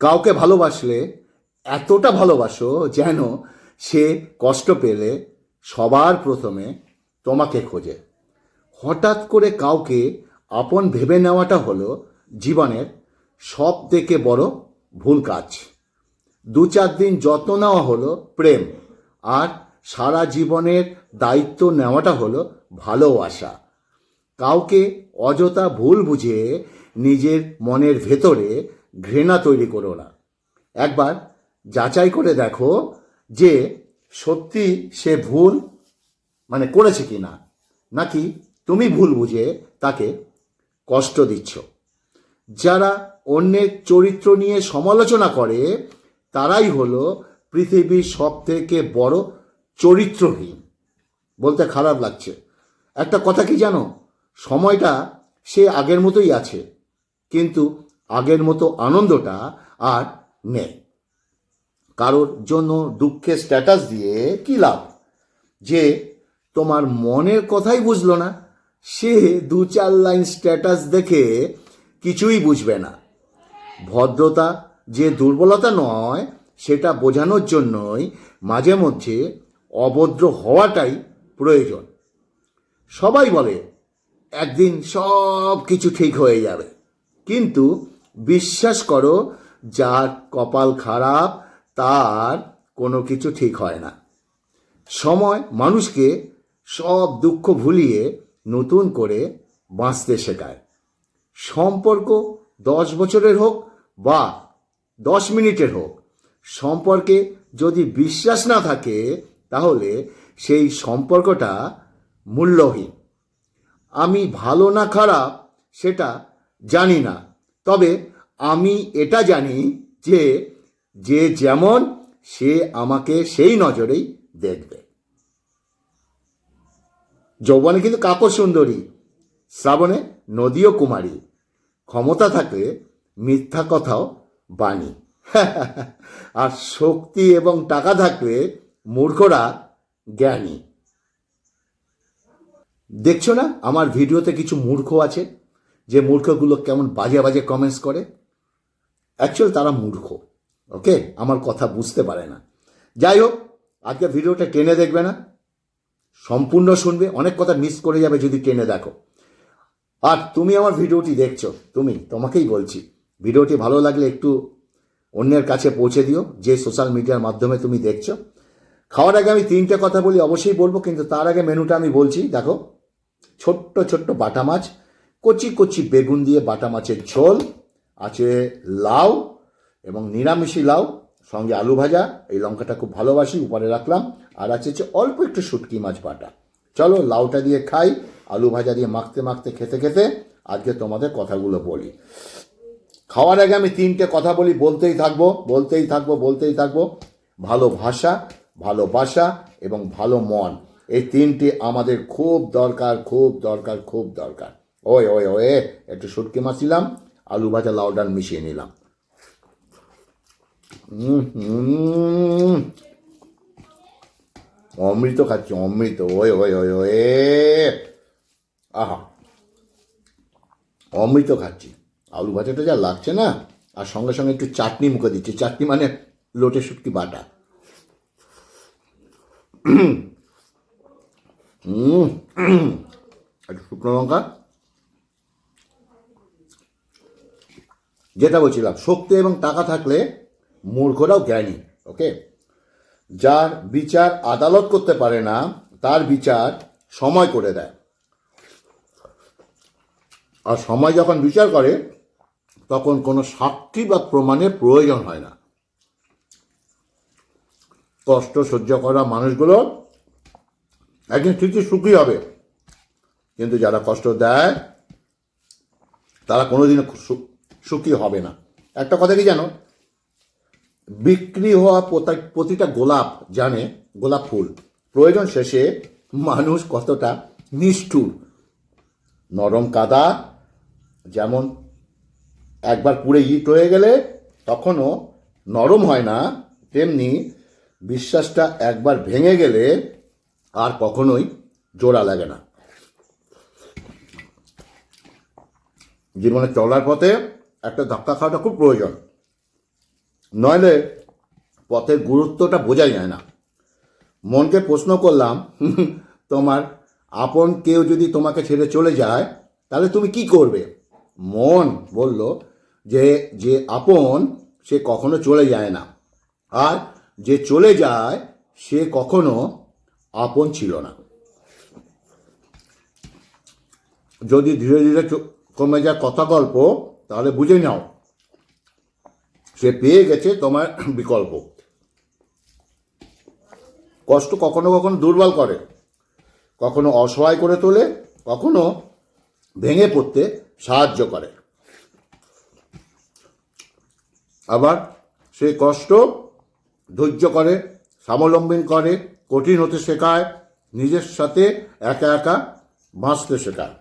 কাউকে ভালোবাসলে এতটা ভালোবাসো যেন সে কষ্ট পেলে সবার প্রথমে তোমাকে খোঁজে। হঠাৎ করে কাউকে আপন ভেবে নেওয়াটা হলো জীবনের সব থেকে বড় ভুল কাজ। 2-4 দিন যত্ন নেওয়া হলো প্রেম, আর সারা জীবনের দায়িত্ব নেওয়াটা হলো ভালোবাসা। কাউকে অযথা ভুল বুঝে নিজের মনের ভেতরে ঘৃণা তৈরি করো না। একবার যাচাই করে দেখো যে সত্যি সে ভুল করেছে কি না, নাকি তুমি ভুল বুঝে তাকে কষ্ট দিচ্ছ। যারা অন্যের চরিত্র নিয়ে সমালোচনা করে তারাই হলো পৃথিবীর সব থেকে বড় চরিত্রহীন। বলতে খারাপ লাগছে, একটা কথা কি জানো, সময়টা সে আগের মতোই আছে, কিন্তু আগের মতো আনন্দটা আর নেই। কারোর জন্য দুঃখের স্ট্যাটাস দিয়ে কি লাভ? যে তোমার মনের কথাই বুঝলো না, সে 2-4 লাইন স্ট্যাটাস দেখে কিছুই বুঝবে না। ভদ্রতা যে দুর্বলতা নয়, সেটা বোঝানোর জন্যই মাঝে মধ্যে অভদ্র হওয়াটাই প্রয়োজন। সবাই বলে একদিন সব কিছু ঠিক হয়ে যাবে, কিন্তু বিশ্বাস করো, যার কপাল খারাপ তার কোনো কিছু ঠিক হয় না। সময় মানুষকে সব দুঃখ ভুলিয়ে নতুন করে বাঁচতে শেখায়। সম্পর্ক 10 বছরের হোক বা 10 মিনিটের হোক, সম্পর্কে যদি বিশ্বাস না থাকে তাহলে সেই সম্পর্কটা মূল্যহীন। আমি ভালো না খারাপ সেটা জানি না, তবে আমি এটা জানি যে যে যেমন সে আমাকে সেই নজরেই দেখবে। যৌবনে কিন্তু কাপড় সুন্দরী, শ্রাবণে নদীও কুমারী, ক্ষমতা থাকলে মিথ্যা কথাও বাণী, আর শক্তি এবং টাকা থাকলে মূর্খরা জ্ঞানী। দেখছো না আমার ভিডিওতে কিছু মূর্খ আছে, যে মূর্খগুলো কেমন বাজে বাজে কমেন্টস করে। অ্যাকচুয়ালি তারা মূর্খ, ওকে, আমার কথা বুঝতে পারে না। যাই হোক, আজকে ভিডিওটা টেনে দেখবে না, সম্পূর্ণ শুনবে, অনেক কথা মিস করে যাবে যদি টেনে দেখো। আর তুমি আমার ভিডিওটি দেখছো, তোমাকেই বলছি, ভিডিওটি ভালো লাগলে একটু অন্যের কাছে পৌঁছে দিও, যে সোশ্যাল মিডিয়ার মাধ্যমে তুমি দেখছো। খাওয়ার আগে আমি 3টে কথা বলি, অবশ্যই বলবো, কিন্তু তার আগে মেনুটা আমি বলছি। দেখো, ছোট্ট ছোট্ট বাটা মাছ, কচি কচি বেগুন দিয়ে বাটা মাছের ঝোল আছে, লাউ এবং নিরামিষি লাউ, সঙ্গে আলু ভাজা, এই লঙ্কাটা খুব ভালোবাসি উপরে রাখলাম, আর আছে অল্প একটু শুটকি মাছ বাটা। চলো লাউটা দিয়ে খাই, আলু ভাজা দিয়ে মাখতে মাখতে খেতে খেতে আজকে তোমাদের কথাগুলো বলি। খাওয়ার আগে আমি 3টে কথা বলি, বলতেই থাকবো। ভালো ভাষা, ভালোবাসা এবং ভালো মন, এই 3টে আমাদের খুব দরকার। ওয়ে একটু শুটকি মাছ নিলাম, আলু ভাজা লাউ ডাল মিশিয়ে নিলাম। অমৃত খাচ্ছি, অমৃত। ওয়ে আহা, অমৃত খাচ্ছি। আলু ভাজাটা যা লাগছে না, আর সঙ্গে সঙ্গে একটু চাটনি মুখে দিচ্ছি। চাটনি মানে লোটে শুটকি বাটা। একটু শুকনো লঙ্কা। যেটা বলছিলাম, শক্তি এবং টাকা থাকলে মূর্খরাও জ্ঞানী, ওকে। যার বিচার আদালত করতে পারে না, তার বিচার সময় করে দেয়। আর সময় যখন বিচার করে তখন কোনো সাক্ষী বা প্রমাণের প্রয়োজন হয় না। কষ্ট সহ্য করা মানুষগুলো একদিন ঠিকই সুখী হবে, কিন্তু যারা কষ্ট দেয় তারা কোনোদিনও সুখী হবে না। একটা কথা কি জানো, বিক্রি হওয়া প্রতিটা গোলাপ জানে গোলাপ ফুল প্রয়োজন শেষে মানুষ কতটা নিষ্ঠুর। নরম কাদা যেমন একবার পুড়ে ইট হয়ে গেলে তখনও নরম হয় না, তেমনি বিশ্বাসটা একবার ভেঙে গেলে আর কখনোই জোড়া লাগে না। জীবনে চলার পথে একটা ধাক্কা খাওয়াটা খুব প্রয়োজন। নইলে পথের গুরুত্বটা বোঝাই যায় না। মনকে প্রশ্ন করলাম, তোমার আপন কেউ যদি তোমাকে ছেড়ে চলে যায় তাহলে তুমি কি করবে? মন বলল যে যে আপন সে কখনো চলে যায় না, আর যে চলে যায় সে কখনো আপন ছিল না। যদি ধীরে ধীরে কমে যায় কথা গল্প, তাহলে বুঝে নাও সে পেয়ে গেছে তোমার বিকল্প। কষ্ট কখনো কখনো দুর্বল করে, কখনো অসহায় করে তোলে, কখনো ভেঙে পড়তে সাহায্য করে। আবার সেই কষ্ট ধৈর্য করে, স্বাবলম্বী করে, কঠিন হতে শেখায়, নিজের সাথে একা একা বাঁচতে শেখায়।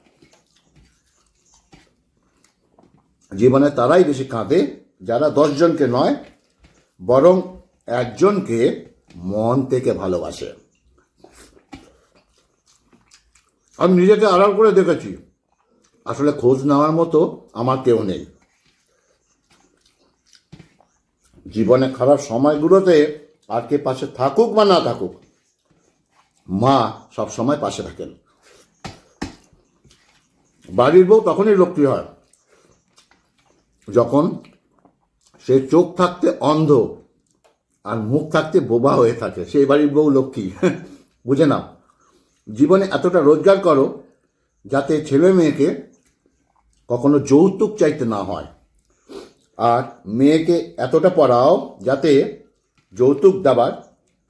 জীবনে তারাই বেশি কাঁদে যারা 10 জনকে নয়, বরং একজনকে মন থেকে ভালোবাসে। আমি নিজেকে আড়াল করে দেখেছি, আসলে খোঁজ নেওয়ার মতো আমার কেউ নেই। জীবনে খারাপ সময়গুলোতে আর কে পাশে থাকুক বা না থাকুক, মা সব সময় পাশে থাকেন। বাড়ির বউ তখনই লক্ষ্মী হয় যখন সে চোখ থাকতে অন্ধ আর মুখ থাকতে বোবা হয়ে থাকে, সেই বাড়ির বউ লক্ষ্মী। বুঝে নাও, জীবনে এতটা রোজগার করো যাতে ছেলে মেয়েকে কখনো যৌতুক চাইতে না হয়, আর মেয়েকে এতটা পড়াও যাতে যৌতুক দেওয়ার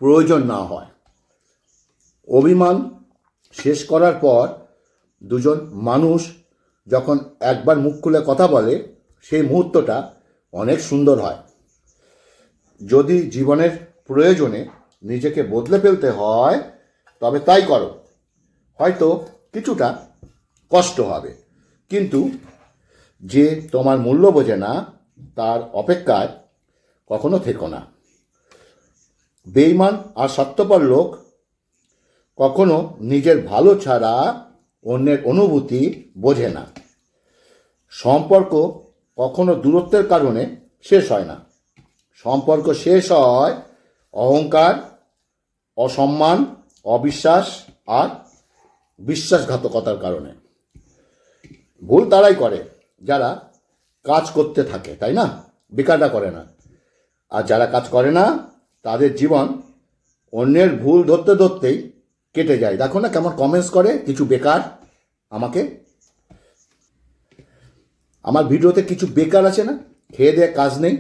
প্রয়োজন না হয়। অভিমান শেষ করার পর দুজন মানুষ যখন একবার মুখ খুলে কথা বলে, সেই মুহূর্তটা অনেক সুন্দর হয়। যদি জীবনের প্রয়োজনে নিজেকে বদলে ফেলতে হয় তবে তাই করো। হয়তো কিছুটা কষ্ট হবে, কিন্তু যে তোমার মূল্য বোঝে না তার অপেক্ষায় কখনো থেকো না। বেঈমান আর স্বার্থপর লোক কখনো নিজের ভালো ছাড়া অন্যের অনুভূতি বোঝে না। সম্পর্ক কখনো দূরত্বের কারণে শেষ হয় না। সম্পর্ক শেষ হয় অহংকার, অসম্মান, অবিশ্বাস আর বিশ্বাসঘাতকতার কারণে। ভুল তারাই করে যারা কাজ করতে থাকে, তাই না? বেকাররা করে না। আর যারা কাজ করে না তাদের জীবন অন্যের ভুল ধরতে ধরতেই কেটে যায়। দেখো না কেমন কমেন্টস করে কিছু বেকার আমাকে। আমার ভিডিওতে কিছু বেকার আছে না, খেয়ে দেয়ে কাজ নেই,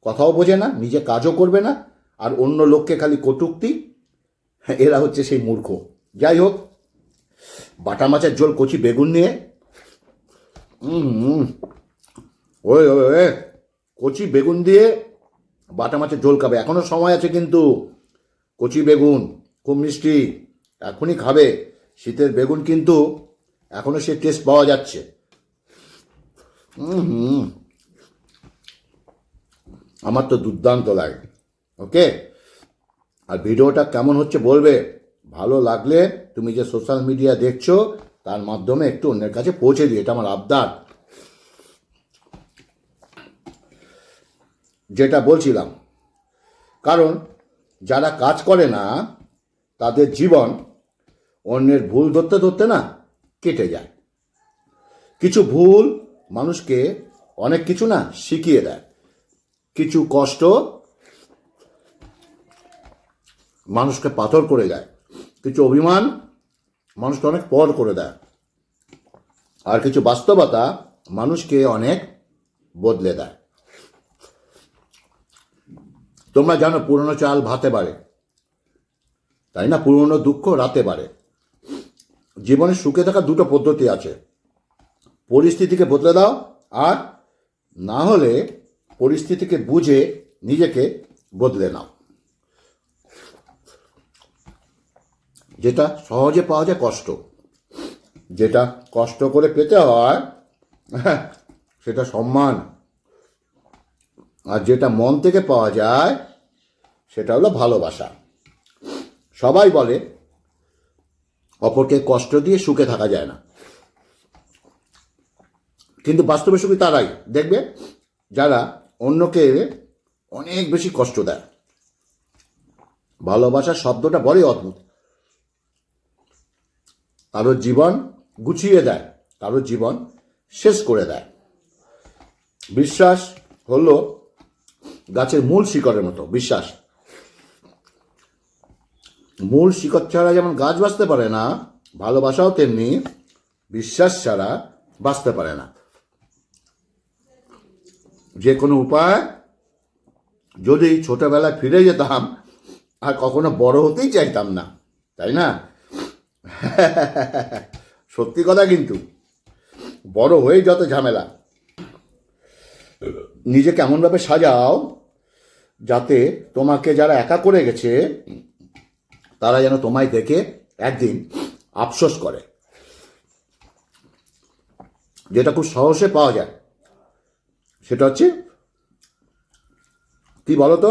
কথাও বোঝে না, নিজে কাজও করবে না, আর অন্য লোককে খালি কটূক্তি। এরা হচ্ছে সেই মূর্খ। যাই হোক, বাটা মাছের ঝোল কচি বেগুন নিয়ে ওই ওই কচি বেগুন দিয়ে বাটা মাছের ঝোল খাবে। এখনো সময় আছে কিন্তু। কচি বেগুন খুব মিষ্টি, এখনই খাবে। শীতের বেগুন কিন্তু এখনো সে টেস্ট পাওয়া যাচ্ছে। আমার তো দুর্দান্ত লাগে। ওকে, আর ভিডিওটা কেমন হচ্ছে বলবে। ভালো লাগলে তুমি যে সোশ্যাল মিডিয়া দেখছো তার মাধ্যমে একটু অন্যের কাছে পৌঁছে দিই, এটা আমার আবদার। যেটা বলছিলাম, কারণ যারা কাজ করে না তাদের জীবন অন্যের ভুল ধরতে ধরতে না কেটে যায়। কিছু ভুল মানুষকে অনেক কিছু না শিখিয়ে দেয়। কিছু কষ্ট মানুষকে পাথর করে দেয়। কিছু অভিমান মানুষকে অনেক পর করে দেয়। আর কিছু বাস্তবতা মানুষকে অনেক বদলে দেয়। তোমরা জানো পুরনো চাল ভাতে বাড়ে, তাই না? পুরনো দুঃখ রাতে বাড়ে। জীবনে সুখে থাকার দুটো পদ্ধতি আছে। পরিস্থিতিকে বদলে দাও, আর না হলে পরিস্থিতিকে বুঝে নিজেকে বদলে নাও। যেটা সহজে পাওয়া যায় কষ্ট, যেটা কষ্ট করে পেতে হয় সেটা সম্মান, আর যেটা মন থেকে পাওয়া যায় সেটা হলো ভালোবাসা। সবাই বলে অপরকে কষ্ট দিয়ে সুখে থাকা যায় না, কিন্তু বাস্তবে সুখী তারাই দেখবে যারা অন্যকে অনেক বেশি কষ্ট দেয়। ভালোবাসা শব্দটা বড়ই অদ্ভুত। কারোর জীবন গুছিয়ে দেয়, কারোর জীবন শেষ করে দেয়। বিশ্বাস হলো গাছের মূল শিকড়ের মতো। বিশ্বাস, মূল শিকড় ছাড়া যেমন গাছ বাঁচতে পারে না, ভালোবাসাও তেমনি বিশ্বাস ছাড়া বাঁচতে পারে না। যে কোনো উপায় যদি ছোটবেলায় ফিরে যেতাম, আর কখনো বড় হতেই চাইতাম না, তাই না? সত্যি কথা। কিন্তু বড় হয়ে যত ঝামেলা। নিজেকে এমনভাবে সাজাও যাতে তোমাকে যারা একা করে গেছে তারা যেন তোমায় দেখে একদিন আফসোস করে। যেটা খুব সহজে পাওয়া যায় সেটা হচ্ছে কি বলতো,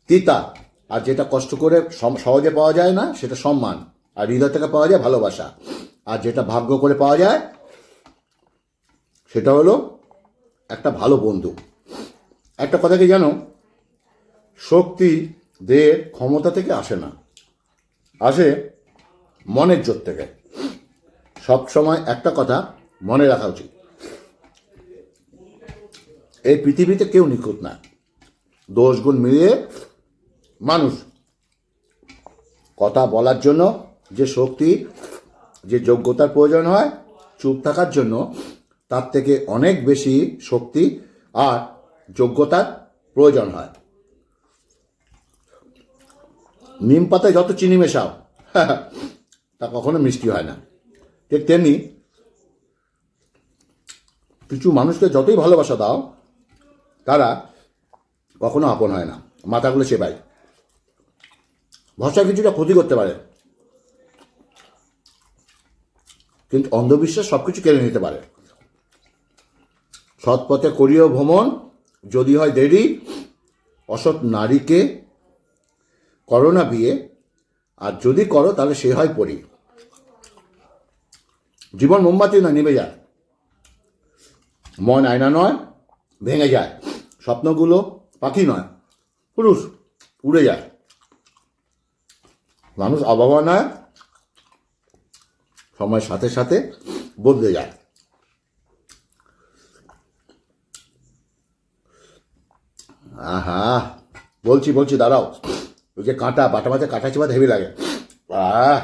তিতা। আর যেটা কষ্ট করে সহজে পাওয়া যায় না সেটা সম্মান, আর হৃদয় থেকে পাওয়া যায় ভালোবাসা। আর যেটা ভাগ্য করে পাওয়া যায় সেটা হলো একটা ভালো বন্ধু। একটা কথা কি জানো, শক্তি দেহের ক্ষমতা থেকে আসে না, আসে মনের জোর থেকে। সবসময় একটা কথা মনে রাখা উচিত, এই পৃথিবীতে কেউ নিখুঁত না। দোষ গুণ মিলিয়ে মানুষ। কথা বলার জন্য যে শক্তি, যে যোগ্যতার প্রয়োজন হয়, চুপ থাকার জন্য তার থেকে অনেক বেশি শক্তি আর যোগ্যতার প্রয়োজন হয়। নিম পাতায় যত চিনি মেশাও তা কখনো মিষ্টি হয় না। ঠিক তেমনি কিছু মানুষকে যতই ভালোবাসা দাও তারা কখনো আপন হয় না। মাথাগুলো চেপায়, ভাষা কিছুটা ক্ষতি করতে পারে, কিন্তু অন্ধবিশ্বাস সবকিছু কেড়ে নিতে পারে। সৎ পথে করিও ভ্রমণ, যদি হয় দেরি। অসৎ নারীকে করো না বিয়ে, আর যদি করো তাহলে সে হয় পরী। জীবন মোমবাতি নয়, নিভে যায়। মন আয়না নয়, ভেঙে যায়। স্বপ্নগুলো পাখি নয়, পুরুষ, উড়ে যায়। মানুষ আবহাওয়া নয়, সময়ের সাথে সাথে বদলে যায়। আহা, বলছি দাঁড়াও। ওই যে কাঁটা, বাটা মাঝে কাঁটা চিবাতে হেভি লাগে। আহ,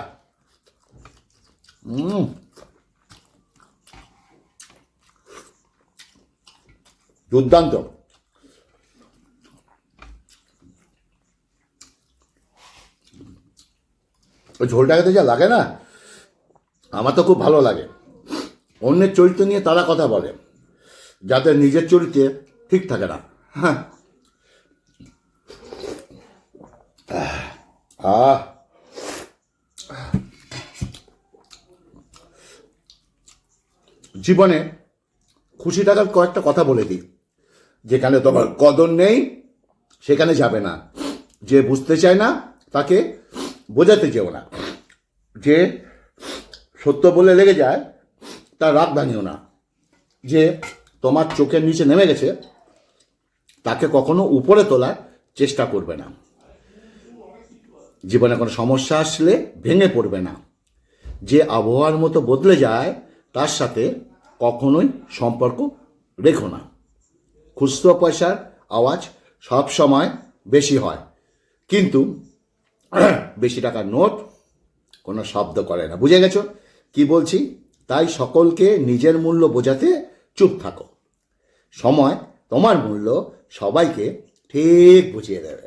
দুর্দান্ত। ওই ঝোলটা খেতে যা লাগে না, আমার তো খুব ভালো লাগে। অন্যের চরিত্র নিয়ে তারা কথা বলে, যাদের নিজের চরিত্রে ঠিক থাকে না। হ্যাঁ, আহ, জীবনে খুশি থাকার কয়েকটা কথা বলে দিই। যেখানে তোমার কদর নেই সেখানে যাবে না। যে বুঝতে চায় না তাকে বোঝাতে যেও না। যে সত্য বলে লেগে যায় তার রাগ ভাঙিও না। যে তোমার চোখের নিচে নেমে গেছে তাকে কখনো উপরে তোলার চেষ্টা করবে না। জীবনে কোনো সমস্যা আসলে ভেঙে পড়বে না। যে আবহাওয়ার মতো বদলে যায় তার সাথে কখনোই সম্পর্ক রেখো না। খুচরো পয়সার আওয়াজ সব সময় বেশি হয়, কিন্তু বেশি টাকার নোট কোনো শব্দ করে না। বুঝে গেছো কি বলছি? তাই সকলকে নিজের মূল্য বোঝাতে চুপ থাকো। সময় তোমার মূল্য সবাইকে ঠিক বুঝিয়ে দেবে।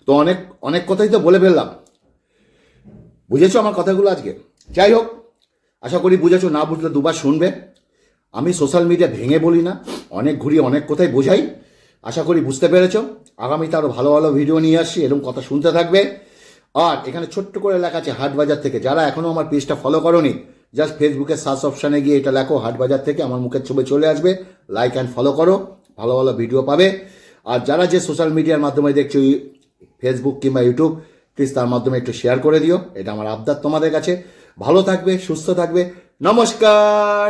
তো অনেক অনেক কথাই তো বলে ফেললাম। বুঝেছো আমার কথাগুলো আজকে? যাই হোক, আশা করি বুঝেছো। না বুঝলে দুবার শুনবে। আমি সোশ্যাল মিডিয়া ভেঙে বলি না, অনেক ঘুরিয়ে অনেক কথাই বোঝাই। আশা করি বুঝতে পেরেছো। আগামীতে আরও ভালো ভালো ভিডিও নিয়ে আসছি, এরকম কথা শুনতে থাকবে। আর এখানে ছোট্ট করে লেখা আছে হাটবাজার থেকে। যারা এখনও আমার পেজটা ফলো করোনি, জাস্ট ফেসবুকের সার্চ অপশানে গিয়ে এটা লেখো হাটবাজার থেকে, আমার মুখের ছবি চলে আসবে। লাইক অ্যান্ড ফলো করো, ভালো ভালো ভিডিও পাবে। আর যারা যে সোশ্যাল মিডিয়ার মাধ্যমে দেখছো, ফেসবুক কিংবা ইউটিউব, প্লিজ তার মাধ্যমে একটু শেয়ার করে দিও। এটা আমার আবদার তোমাদের কাছে। ভালো থাকবে, সুস্থ থাকবে। নমস্কার।